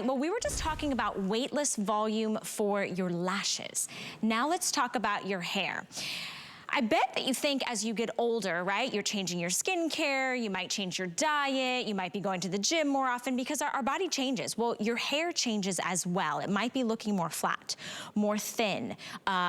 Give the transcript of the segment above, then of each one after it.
Well, we were just talking about weightless volume for your lashes. Now let's talk about your hair. I bet that you think as you get older, right, you're changing your skincare, you might change your diet, you might be going to the gym more often because our body changes. Well, your hair changes as well. It might be looking more flat, more thin,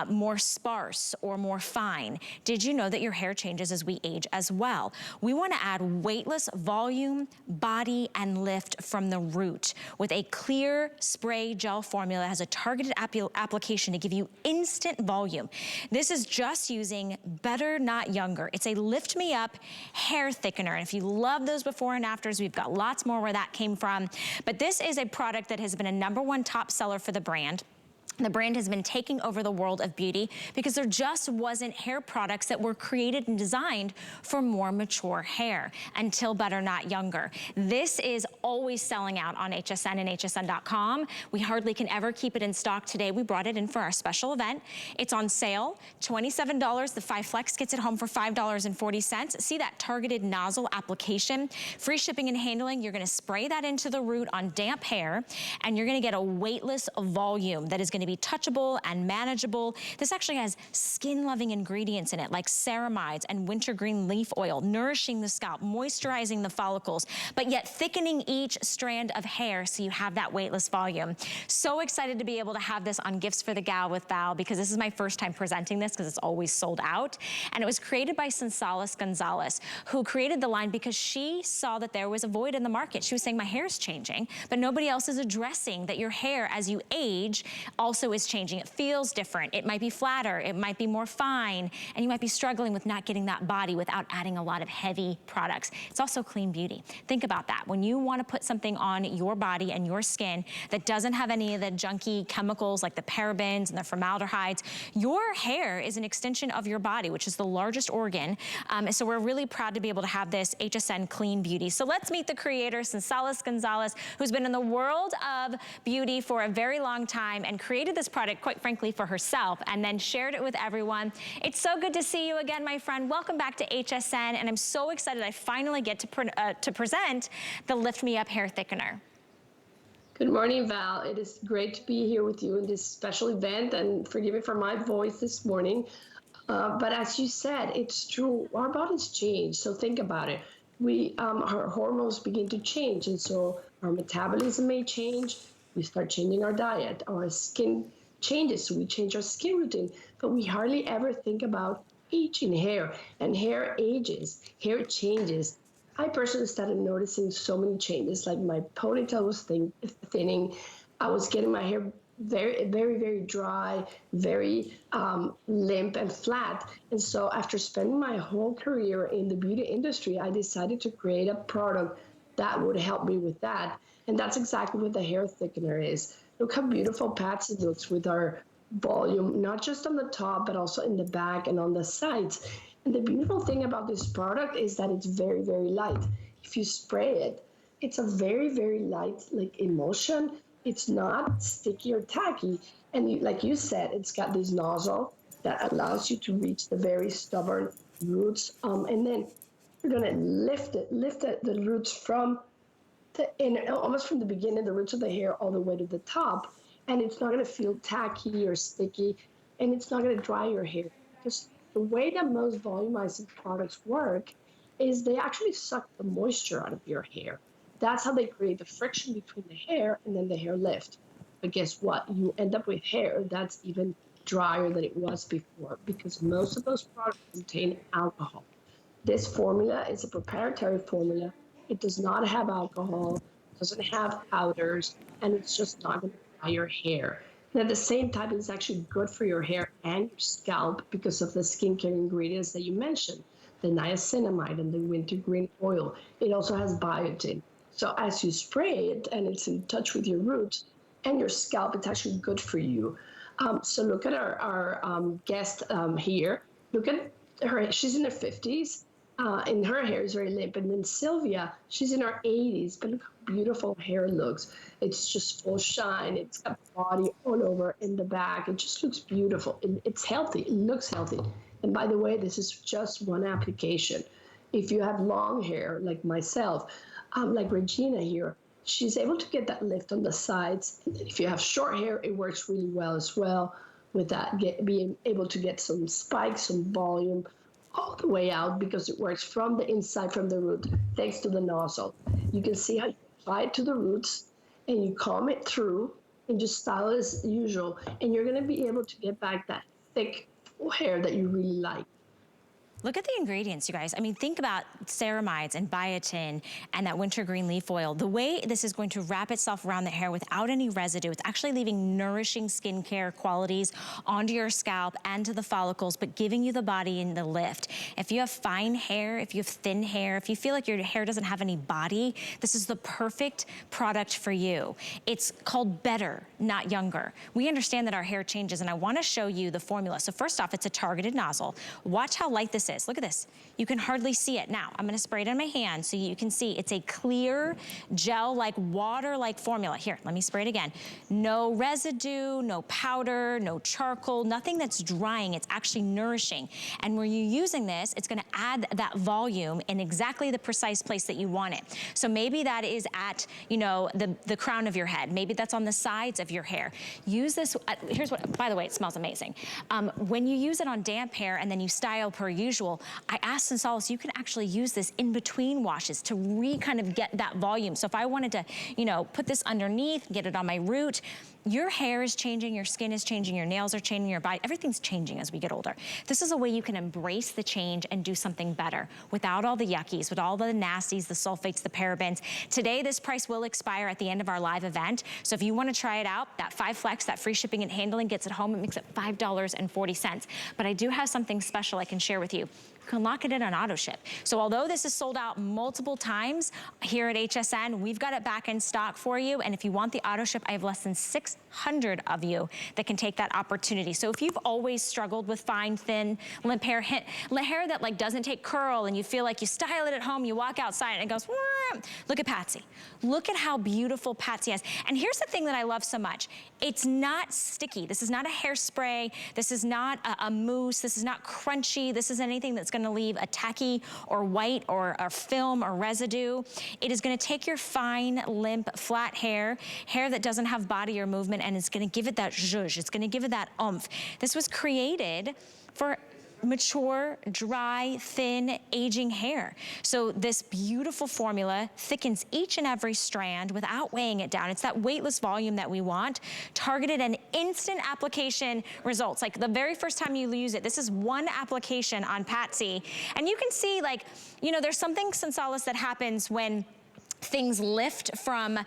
more sparse, or more fine. Did you know that your hair changes as we age as well? We want to add weightless volume, body, and lift from the root with a clear spray gel formula that has a targeted application to give you instant volume. This is just using Better Not Younger. It's a lift me up hair thickener. And if you love those before and afters, we've got lots more where that came from. But this is a product that has been a #1 top seller for the brand. The brand has been taking over the world of beauty because there just wasn't hair products that were created and designed for more mature hair until Better Not Younger. This is always selling out on HSN and hsn.com. We hardly can ever keep it in stock. Today we brought it in for our special event. It's on sale, $27. The 5 Flex gets it home for $5.40. See that targeted nozzle application? Free shipping and handling. You're gonna spray that into the root on damp hair and you're gonna get a weightless volume that is gonna be touchable and manageable. This actually has skin-loving ingredients in it like ceramides and wintergreen leaf oil, nourishing the scalp, moisturizing the follicles, but yet thickening each strand of hair so you have that weightless volume. So excited to be able to have this on Gifts for the Gal with Val because this is my first time presenting this because it's always sold out. And it was created by Gonzalez, who created the line because she saw that there was a void in the market. She was saying, my hair's changing, but nobody else is addressing that your hair as you age also is changing. It feels different. It might be flatter, it might be more fine, and you might be struggling with not getting that body without adding a lot of heavy products. It's also clean beauty. Think about that. When you want to put something on your body and your skin that doesn't have any of the junky chemicals like the parabens and the formaldehydes, your hair is an extension of your body, which is the largest organ. So we're really proud to be able to have this HSN Clean Beauty. So let's meet the creator, Gonzalez, who's been in the world of beauty for a very long time and created this product, quite frankly, for herself and then shared it with everyone. It's so good to see you again, my friend. Welcome back to HSN, and I'm so excited I finally get to present the Lift Me Up Hair Thickener. Good morning, Val. It is great to be here with you in this special event, and forgive me for my voice this morning. But as you said, it's true. Our bodies change, so think about it. Our hormones begin to change, and so our metabolism may change. We start changing our diet, our skin changes, so we change our skin routine, but we hardly ever think about aging hair, and hair ages, hair changes. I personally started noticing so many changes, like my ponytail was thinning, I was getting my hair very dry, very limp and flat. And so after spending my whole career in the beauty industry, I decided to create a product that would help me with that. And that's exactly what the hair thickener is. Look how beautiful Patsy looks with our volume, not just on the top, but also in the back and on the sides. And the beautiful thing about this product is that it's very light. If you spray it, it's a very light like emulsion. It's not sticky or tacky. And like you said, it's got this nozzle that allows you to reach the very stubborn roots. And then you're gonna lift the roots from almost from the beginning, the roots of the hair all the way to the top, and it's not gonna feel tacky or sticky, and it's not gonna dry your hair. Because the way that most volumizing products work is they actually suck the moisture out of your hair. That's how they create the friction between the hair and then the hair lift. But guess what? You end up with hair that's even drier than it was before because most of those products contain alcohol. This formula is a proprietary formula. It does not have alcohol, doesn't have powders, and it's just not going to dry your hair. And at the same time, it's actually good for your hair and your scalp because of the skincare ingredients that you mentioned, the niacinamide and the wintergreen oil. It also has biotin. So as you spray it and it's in touch with your roots and your scalp, it's actually good for you. So look at our guest here. Look at her. She's in her 50s. And her hair is very limp. And then Sylvia, she's in her 80s, but look how beautiful hair looks. It's just full shine. It's got body all over in the back. It just looks beautiful. It's healthy. It looks healthy. And by the way, this is just one application. If you have long hair, like myself, like Regina here, she's able to get that lift on the sides. And if you have short hair, it works really well as well with that, being able to get some spikes, some volume all the way out, because it works from the inside, from the root, thanks to the nozzle. You can see how you apply it to the roots, and you comb it through and just style it as usual. And you're going to be able to get back that thick hair that you really like. Look at the ingredients, you guys. I mean, think about ceramides and biotin and that wintergreen leaf oil. The way this is going to wrap itself around the hair without any residue, it's actually leaving nourishing skincare qualities onto your scalp and to the follicles, but giving you the body and the lift. If you have fine hair, if you have thin hair, if you feel like your hair doesn't have any body, this is the perfect product for you. It's called Better, Not Younger. We understand that our hair changes, and I wanna show you the formula. So first off, it's a targeted nozzle. Watch how light this is. Look at this. You can hardly see it. Now, I'm gonna spray it on my hand so you can see it's a clear, gel-like, water-like formula. Here, let me spray it again. No residue, no powder, no charcoal, nothing that's drying. It's actually nourishing. And when you're using this, it's gonna add that volume in exactly the precise place that you want it. So maybe that is at, you know, the crown of your head. Maybe that's on the sides of your hair. Use this, here's what, by the way, it smells amazing. When you use it on damp hair and then you style per usual, I asked Solace, you can actually use this in between washes to kind of get that volume. So if I wanted to, you know, put this underneath, get it on my root, your hair is changing, your skin is changing, your nails are changing, your body, everything's changing as we get older. This is a way you can embrace the change and do something better without all the yuckies, with all the nasties, the sulfates, the parabens. Today, this price will expire at the end of our live event. So if you wanna try it out, that 5 Flex, that free shipping and handling gets it home. It makes it $5.40. But I do have something special I can share with you. You can lock it in on auto ship. So although this is sold out multiple times here at HSN, we've got it back in stock for you. And if you want the auto ship, I have less than 600 of you that can take that opportunity. So if you've always struggled with fine, thin, limp hair, hair that like doesn't take curl, and you feel like you style it at home, you walk outside and it goes, wah, look at Patsy. Look at how beautiful Patsy is. And here's the thing that I love so much. It's not sticky. This is not a hairspray. This is not a mousse. This is not crunchy. This is anything that's gonna leave a tacky or white or film or residue. It is gonna take your fine, limp, flat hair that doesn't have body or movement, and it's gonna give it that zhuzh. It's gonna give it that oomph. This was created for mature, dry, thin, aging hair. So this beautiful formula thickens each and every strand without weighing it down. It's that weightless volume that we want, targeted and instant application results. Like the very first time you use it, this is one application on Patsy. And you can see, like, you know, there's something, Solace, that happens when things lift from,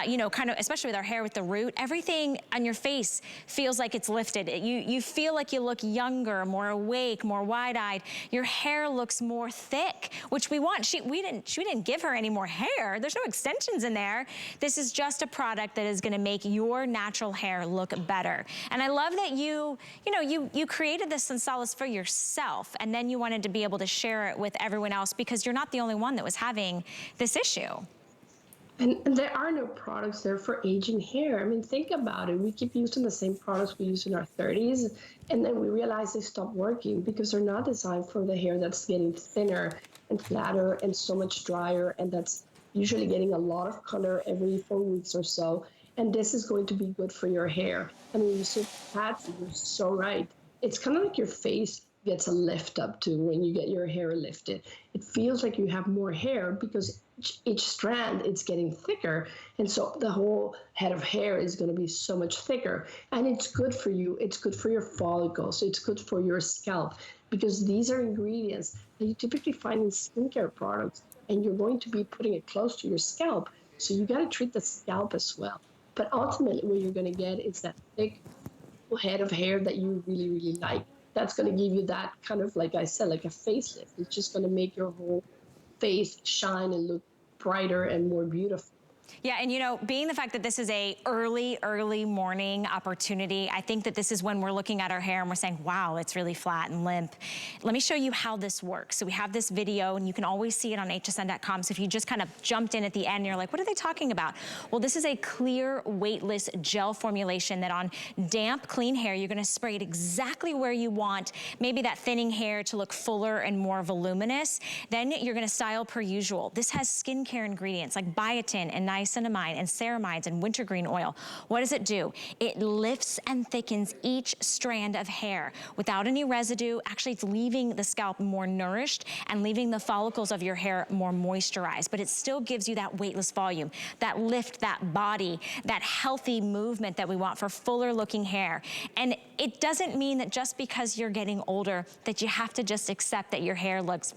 you know, kind of, especially with our hair with the root, everything on your face feels like it's lifted. You feel like you look younger, more awake, more wide-eyed. Your hair looks more thick, which we want. We didn't give her any more hair. There's no extensions in there. This is just a product that is gonna make your natural hair look better. And I love that you created this Solace for yourself, and then you wanted to be able to share it with everyone else, because you're not the only one that was having this issue. And there are no products there for aging hair. I mean, think about it. We keep using the same products we used in our 30s, and then we realize they stop working because they're not designed for the hair that's getting thinner and flatter and so much drier, and that's usually getting a lot of color every 4 weeks or so. And this is going to be good for your hair. I mean, you said, Patsy, you're so right. It's kind of like your face gets a lift up too when you get your hair lifted. It feels like you have more hair because each strand it's getting thicker, and so the whole head of hair is going to be so much thicker. And it's good for you. It's good for your follicles. It's good for your scalp, because these are ingredients that you typically find in skincare products, and you're going to be putting it close to your scalp. So you got to treat the scalp as well. But ultimately, what you're going to get is that thick head of hair that you really, really like. That's going to give you that kind of, like I said, like a facelift. It's just going to make your whole face shine and look brighter and more beautiful. Yeah, and you know, being the fact that this is a early morning opportunity, I think that this is when we're looking at our hair and we're saying, wow, it's really flat and limp. Let me show you how this works. So we have this video, and you can always see it on hsn.com. So if you just kind of jumped in at the end, you're like, what are they talking about? Well, this is a clear, weightless gel formulation that on damp, clean hair, you're gonna spray it exactly where you want, maybe that thinning hair to look fuller and more voluminous. Then you're gonna style per usual. This has skincare ingredients like biotin and niacinamide niacinamide and ceramides and wintergreen oil. What does it do? It lifts and thickens each strand of hair without any residue. Actually, it's leaving the scalp more nourished and leaving the follicles of your hair more moisturized, but it still gives you that weightless volume, that lift, that body, that healthy movement that we want for fuller looking hair. And it doesn't mean that just because you're getting older that you have to just accept that your hair looks,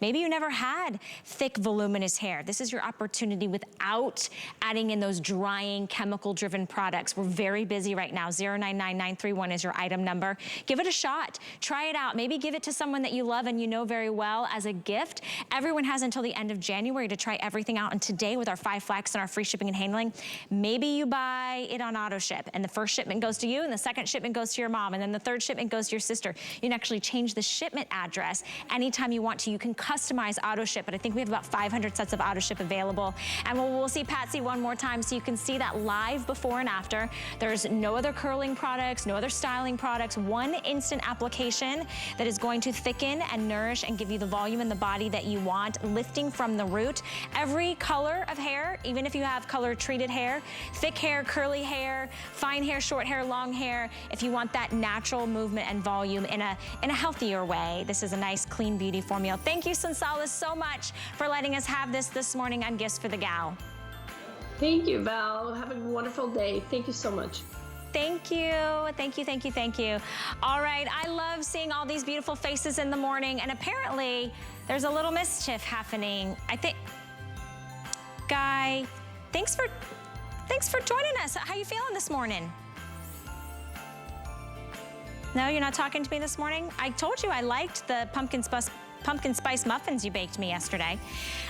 maybe you never had thick, voluminous hair. This is your opportunity without adding in those drying, chemical-driven products. We're very busy right now. 099931 is your item number. Give it a shot. Try it out. Maybe give it to someone that you love and you know very well as a gift. Everyone has until the end of January to try everything out. And today with our 5 flex and our free shipping and handling, maybe you buy it on auto ship and the first shipment goes to you and the second shipment goes to your mom and then the third shipment goes to your sister. You can actually change the shipment address anytime you want to. You can customize auto ship, but I think we have about 500 sets of auto ship available. And we'll see Patsy one more time so you can see that live before and after. There's no other curling products, no other styling products, one instant application that is going to thicken and nourish and give you the volume in the body that you want, lifting from the root. Every color of hair, even if you have color treated hair, thick hair, curly hair, fine hair, short hair, long hair, if you want that natural movement and volume in a healthier way, this is a nice clean beauty formula. Thank you, Sunsalis, so much for letting us have this morning on Gifts for the Gal. Thank you, Val. Have a wonderful day. Thank you so much. Thank you, thank you, thank you, thank you. All right, I love seeing all these beautiful faces in the morning, and apparently there's a little mischief happening. I think, Guy, thanks for joining us. How you feeling this morning? No, you're not talking to me this morning? I told you I liked the pumpkin spice muffins you baked me yesterday.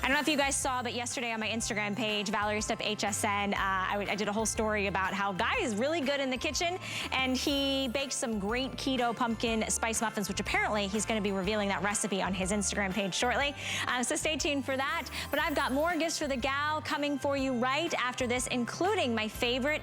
I don't know if you guys saw, but yesterday on my Instagram page, Valerie Step HSN, I did a whole story about how Guy is really good in the kitchen, and he baked some great keto pumpkin spice muffins, which apparently he's going to be revealing that recipe on his Instagram page shortly. So stay tuned for that. But I've got more Gifts for the Gal coming for you right after this, including my favorite